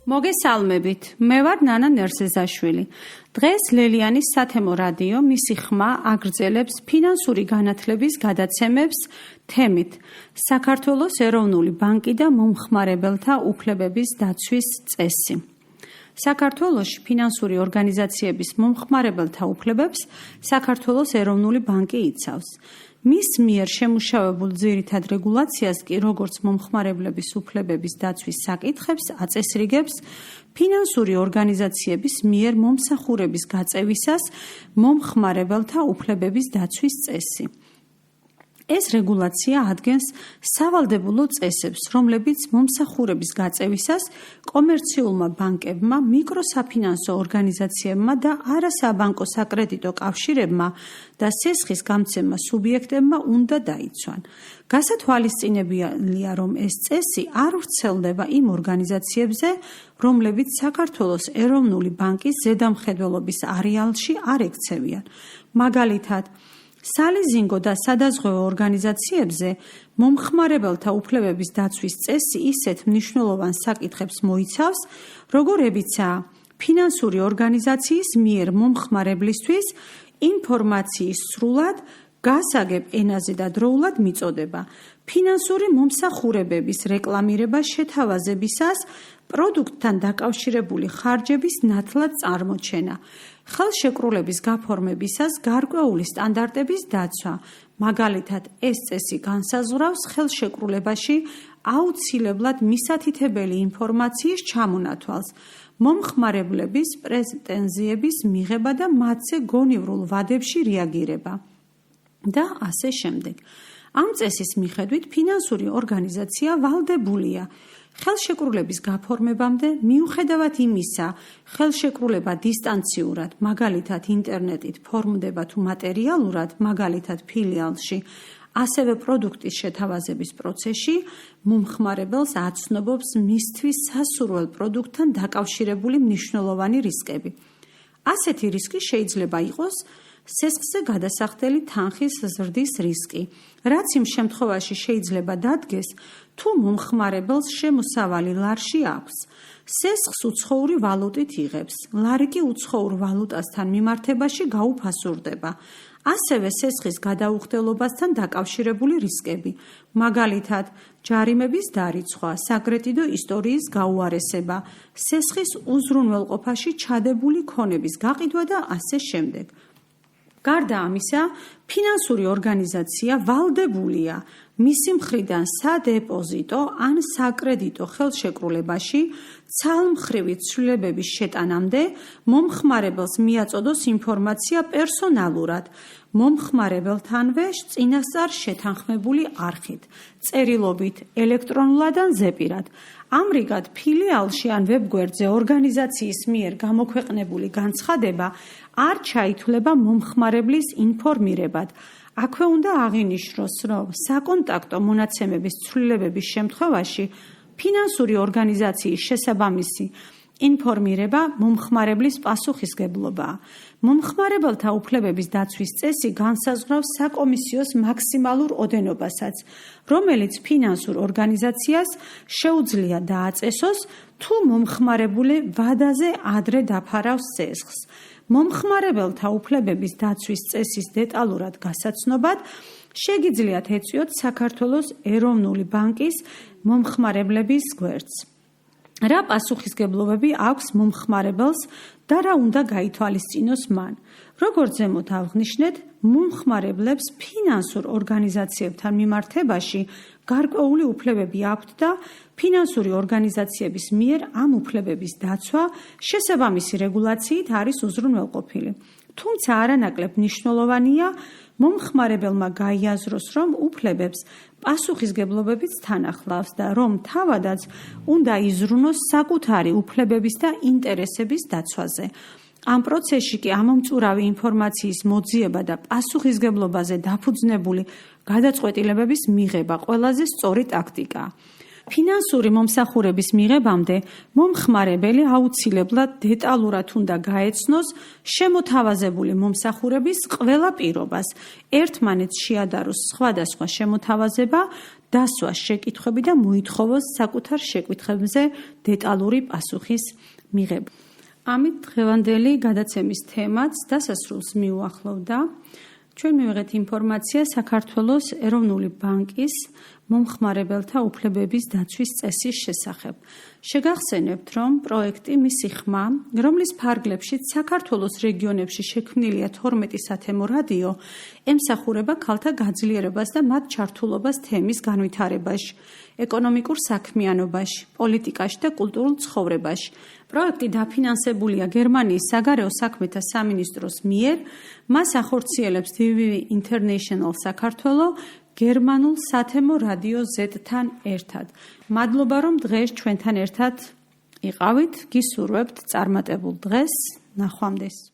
მოგესალმებით, მე ვარ ნანა ნერსეზაშვილი. დღეს ლელიანის სათემო რადიო მისი ხმა აგრძელებს ფინანსური განათლების გადაცემებს თემით საქართველოს ეროვნული ბანკი და მომხმარებელთა უფლებების დაცვის წესი. საქართველოში ფინანსური ორგანიზაციების მომხმარებელთა უფლებებს საქართველოს ეროვნული ბანკი იცავს. მის მიერ შემუშავებულ ძირითად რეგულაციას კი როგორც მომხმარებლების უფლებების დაცვის საკითხებს აწესრიგებს ფინანსური ორგანიზაციების მიერ მომსახურების გაწევისას მომხმარებელთა უფლებების დაცვის წესი. ეს რეგულაცია ადგენს სავალდებულო წესებს, რომლებიც მომსახურების გაწევისას კომერციულმა ბანკებმა, მიკროსაფინანსო ორგანიზაციებმა და არასაბანკო საკრედიტო კავშირებმა და სესხის გამცემა სუბიექტებმა უნდა დაიცვან. გასათვალისწინებელია, რომ ეს წესი არ ვრცელდება იმ ორგანიზაციებზე, რომლებიც საქართველოს ეროვნული ბანკის ზედამხედველობის არეალში არ ექცევიან. მაგალითად, სალიზინგო და სადაზღვევო ორგანიზაციებზე მომხმარებელთა უფლებების დაცვის წესი ისეთ მნიშვნელოვან საკითხებს მოიცავს, როგორებიცაა ფინანსური ორგანიზაციის მიერ მომხმარებლისთვის ინფორმაციის სრულად, გასაგებ ენაზე და დროულად მიწოდება, ფინანსური მომსახურებების რეკლამირება შეთავაზებისას, პროდუქტთან დაკავშირებული ხარჯების ნათლად წარმოჩენა, ხელშეკრულების გაფორმებისას გარკვეული სტანდარტების დაცვა. მაგალითად, ეს წესი განსაზღვრავს ხელშეკრულებაში აუცილებლად მისათითებელი ინფორმაციის ჩამონათვალს, მომხმარებლების პრეტენზიების მიღება და მათზე გონივრულ ვადებში რეაგირება და ასე შემდეგ. ამ წესის მიხედვით ფინანსური ორგანიზაცია ვალდებულია ხელშეკრულების გაფორმებამდე, მიუხედავად იმისა, ხელშეკრულება დისტანციურად, მაგალითად ინტერნეტით ფორმდება თუ მატერიალურად, მაგალითად ფილიალში, ასევე პროდუქტის შეთავაზების პროცესში, მომხმარებელს აცნობობს მისთვის სასურველ პროდუქტთან დაკავშირებული მნიშვნელოვანი რისკები. ასეთი რისკი შეიძლება იყოს სესხზე გადასახდელი თანხის ზრდის რისკი, რაც იმ შემთხვევაში შეიძლება დადგეს, თუ მომხმარებელს შემოსავალი ლარში აქვს. სესხს უცხოური ვალუტით იღებს, ლარი კი უცხოურ ვალუტასთან მიმართებაში გაუფასურდება. ასევე სესხის გადაუხდელობასთან დაკავშირებული რისკები, მაგალითად, ჯარიმების დარიცხვა, საკრედიტო ისტორიის გაუარესება, სესხის უზრუნველყოფაში ჩადებული ქონების გაყიდვა და ასე შემდეგ. გარდა ამისა, ფინანსური ორგანიზაცია ვალდებულია მისი მხრიდან სადეპოზიტო ან საკრედიტო ხელშეკრულებაში ცალმხრივი ცვლილებების შეტანამდე მომხმარებელს მიაწოდოს ინფორმაცია პერსონალურად, მომხმარებელთანვე წინასწარ შეთანხმებული არხით, წერილობით, ელექტრონულად ან ზეპირად. ამრიგად, ფილიალში ან ვებგვერდზე ორგანიზაციის მიერ გამოქვეყნებული განცხადება არ ჩაითვლება მომხმარებლის ინფორმირებად. აქვე უნდა აღინიშნოს, რომ საკონტაქტო მონაცემების ცვლილებების შემთხვევაში ფინანსური ორგანიზაციის შესაბამისი ინფორმირება მომხმარებლის პასუხისგებლობაა. მომხმარებელთა უფლებების დაცვის წესი განსაზღვრავს საკომისიოს მაქსიმალურ ოდენობასაც, რომელიც ფინანსურ ორგანიზაციას შეუძლია დააწესოს, თუ მომხმარებული ვადაზე ადრე დაფარავს სესხს. მომხმარებელთა უფლებების დაცვის წესის დეტალურად გასაცნობად შეგიძლიათ ეწვიოთ საქართველოს ეროვნული ბანკის მომხმარებლების გვერდს. რა პასუხისგებლობები აქვს მომხმარებელს და რა უნდა გაითვალისწინოს მან. როგორც ზემოთ აღნიშნეთ, მომხმარებლებს ფინანსურ ორგანიზაციებთან მიმართებაში გარკვეული უფლებები აქვთ და ფინანსური ორგანიზაციების მიერ ამ უფლებების დაცვა შესაბამისი რეგულაციით არის უზრუნველყოფილი. თუმცა არანაკლებ მნიშვნელოვანია მომხმარებელმა გაიაზროს, რომ უფლებებს პასუხისგებლობებიც თან ახლავს და რომ თავადაც უნდა იზრუნოს საკუთარი უფლებების და ინტერესების დაცვაზე. ამ პროცესში კი ამომწურავი ინფორმაციის მოძიება და პასუხისგებლობაზე დაფუძნებული გადაწყვეტილებების მიღება ყველაზე სწორი ტაქტიკაა. ფინანსური მომსახურების მიღებამდე მომხმარებელი აუცილებლად დეტალურად უნდა გაეცნოს შემოთავაზებული მომსახურების ყველა პირობას, ერთმანეთს შეადაროს სხვადასხვა შემოთავაზება დასვას შეკითხვები და მოითხოვოს საკუთარ შეკითხვებზე დეტალური პასუხის მიღება. ამით დღევანდელი გადაცემის თემაც დასასრულს მიუახლოვდა. ჩვენ მივიღეთ ინფორმაცია საქართველოს ეროვნული ბანკის მომხმარებელთა უფლებების დაცვის წესის შესახებ. შეგახსენებთ, რომ პროექტი მისი ხმა, რომლის ფარგლებშიც საქართველოს რეგიონებში შექმნილია 12 სათემო რადიო, ემსახურება ქალთა გაძლიერებას და მათ ჩართულობას თემის განვითარებაში, ეკონომიკურ საქმიანობაში, პოლიტიკაში და კულტურულ ცხოვრებაში. პროექტი დაფინანსებულია გერმანიის საგარეო საქმეთა სამინისტროს მიერ, მას ახორციელებს DVB International საქართველო გერმანულ სათემო რადიო Z-თან ერთად. მადლობა, რომ დღეს ჩვენთან ერთად იყავით, გისურვებთ წარმატებულ დღეს, ნახვამდის.